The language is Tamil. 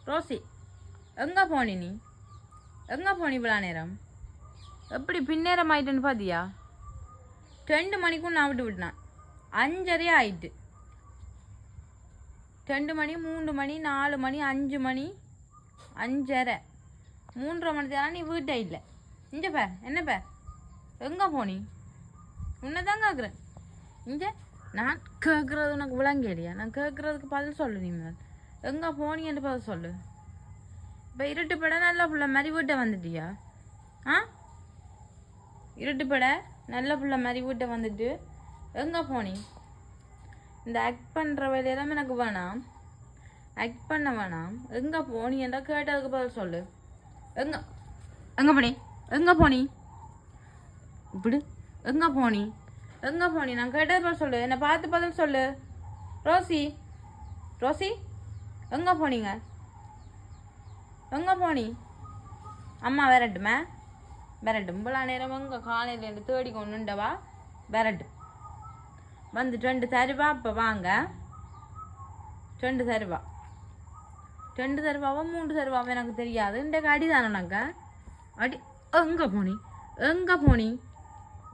ரோசி எங்கே போனி நீ எங்கே போனி இவ்வளோ நேரம் எப்படி பின்னேரம் ஆயிட்டுன்னு பார்த்தியா 2 மணிக்கும் நான் விட்டுனேன் 5:30 ஆயிட்டு 2 மணி 3 மணி 4 மணி 5 மணி 5:30 3:30 மணி தான் நீ வீட்டை இல்லை இங்கே பேர் என்ன பேர் எங்கே போனி உன்னை தான் கேட்குறேன் இங்கே நான் கேட்குறது உனக்கு விளங்கலையா நான் கேட்குறதுக்கு பதில் சொல்லு நீ எங்கே போனீன்னு பதில் சொல்லு இப்போ இருட்டுப்பட நல்ல பிள்ளை மாதிரி வீட்டை வந்துட்டியா ஆ இருட்டுப்பட நல்ல பிள்ளை மாதிரி வீட்டை வந்துட்டு எங்கே போனி இந்த ஆக்ட் பண்ணுற வேலையெல்லாம் எனக்கு வேணாம் ஆக்ட் பண்ண வேணாம் எங்கே போனி என்ற கேட்டதுக்கு பதில் சொல்லு எங்கே எங்கே போனி எங்கே போனி இப்படி எங்கே போனி எங்கே போனி நான் கேட்டது பதில் சொல்லு என்னை பார்த்து பதில் சொல்லு ரோசி ரோசி எங்கே போனீங்க எங்கே போனி அம்மா விரட்டுமே விரட்டும் இவ்வளோ நேரம் எங்கே காலையிலேருந்து தேடி கொண்டுண்டவா விரட்டு வந்து 2 தருவா இப்போ வாங்க 2 தருவா 2 தருவாவா 3 தருவாவா எனக்கு தெரியாது இந்த அடி தானே நாங்கள் அடி எங்கே போனி எங்கே போனி